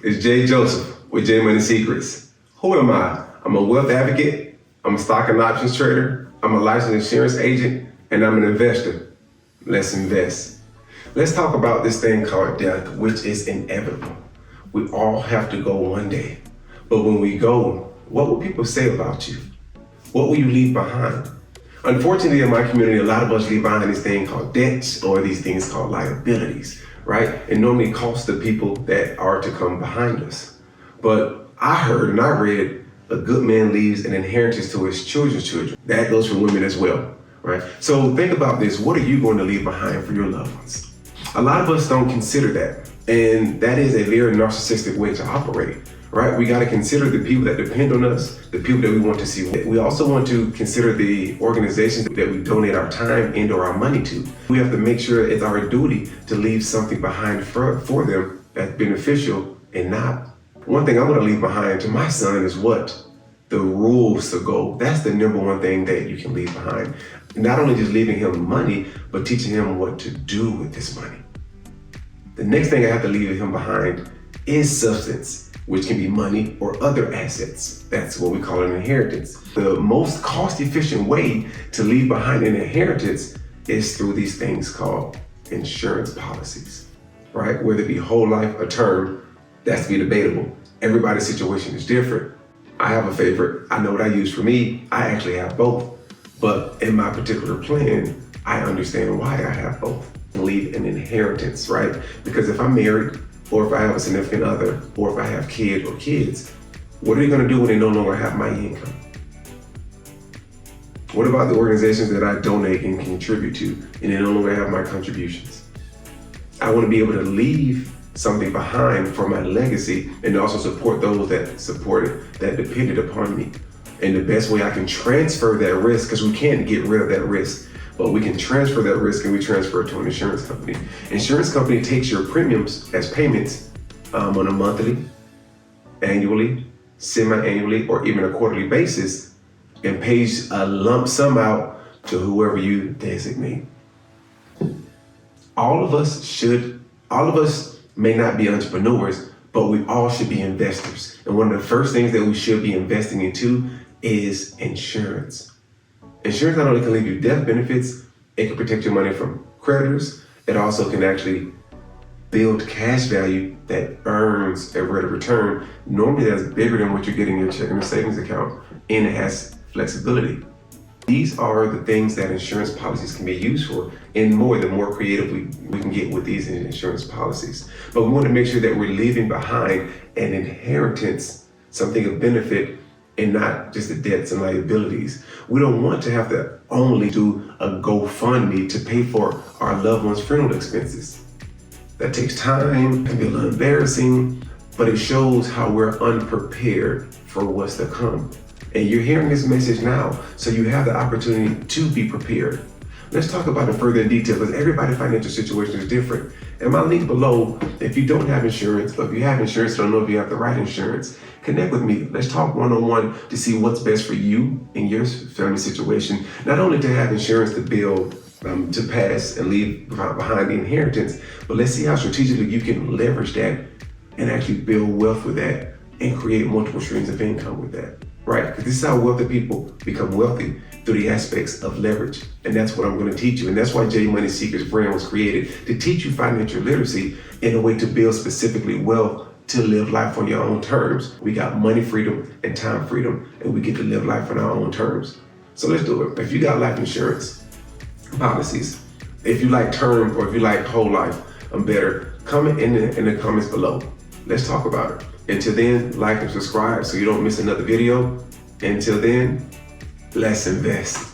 It's Jay Joseph with J Money Secrets. Who am I? I'm a wealth advocate, I'm a stock and options trader, I'm a licensed insurance agent, and I'm an investor. Let's invest. Let's talk about this thing called death, which is inevitable. We all have to go one day. But when we go, what will people say about you? What will you leave behind? Unfortunately, in my community, a lot of us leave behind this thing called debts or these things called liabilities, right? It normally costs the people that are to come behind us. But I heard and I read a good man leaves an inheritance to his children's children. That goes for women as well, right? So think about this. What are you going to leave behind for your loved ones? A lot of us don't consider that. And that is a very narcissistic way to operate, right? We got to consider the people that depend on us, the people that we want to see. We also want to consider the organizations that we donate our time and or our money to. We have to make sure it's our duty to leave something behind for them that's beneficial and not. One thing I'm going to leave behind to my son is what? The rules to go. That's the number one thing that you can leave behind. Not only just leaving him money, but teaching him what to do with this money. The next thing I have to leave him behind is substance, which can be money or other assets. That's what we call an inheritance. The most cost-efficient way to leave behind an inheritance is through these things called insurance policies, right? Whether it be whole life or term, that's to be debatable. Everybody's situation is different. I have a favorite. I know what I use for me. I actually have both. But in my particular plan, I understand why I have both. Leave an inheritance, right? Because if I'm married, or if I have a significant other, or if I have kids or kids, what are they gonna do when they no longer have my income? What about the organizations that I donate and contribute to, and they no longer have my contributions? I wanna be able to leave something behind for my legacy and also support those that supported, that depended upon me. And the best way I can transfer that risk, because we can't get rid of that risk, but we can transfer that risk and we transfer it to an insurance company. Insurance company takes your premiums as payments on a monthly, annually, semi-annually, or even a quarterly basis and pays a lump sum out to whoever you designate. All of us may not be entrepreneurs, but we all should be investors. And one of the first things that we should be investing into is insurance. Insurance not only can leave you death benefits, it can protect your money from creditors. It also can actually build cash value that earns a rate of return. Normally that's bigger than what you're getting in your checking or savings account, and it has flexibility. These are the things that insurance policies can be used for, and more, the more creative we can get with these insurance policies. But we want to make sure that we're leaving behind an inheritance, something of benefit, and not just the debts and liabilities. We don't want to have to only do a GoFundMe to pay for our loved one's funeral expenses. That takes time, can be a little embarrassing, but it shows how we're unprepared for what's to come. And you're hearing this message now, so you have the opportunity to be prepared. Let's talk about it further in detail, because everybody's financial situation is different. And my link below, if you don't have insurance, or if you have insurance, don't know if you have the right insurance, connect with me. Let's talk one-on-one to see what's best for you in your family situation. Not only to have insurance to build, to pass and leave behind the inheritance, but let's see how strategically you can leverage that and actually build wealth with that and create multiple streams of income with that, right? Because this is how wealthy people become wealthy, through the aspects of leverage. And that's what I'm going to teach you. And that's why J Money Secrets brand was created, to teach you financial literacy in a way to build specifically wealth to live life on your own terms. We got money freedom and time freedom, and we get to live life on our own terms. So let's do it. If you got life insurance policies, if you like term or if you like whole life, I'm better, comment in the comments below. Let's talk about it. Until then, like and subscribe so you don't miss another video. Until then, let's invest.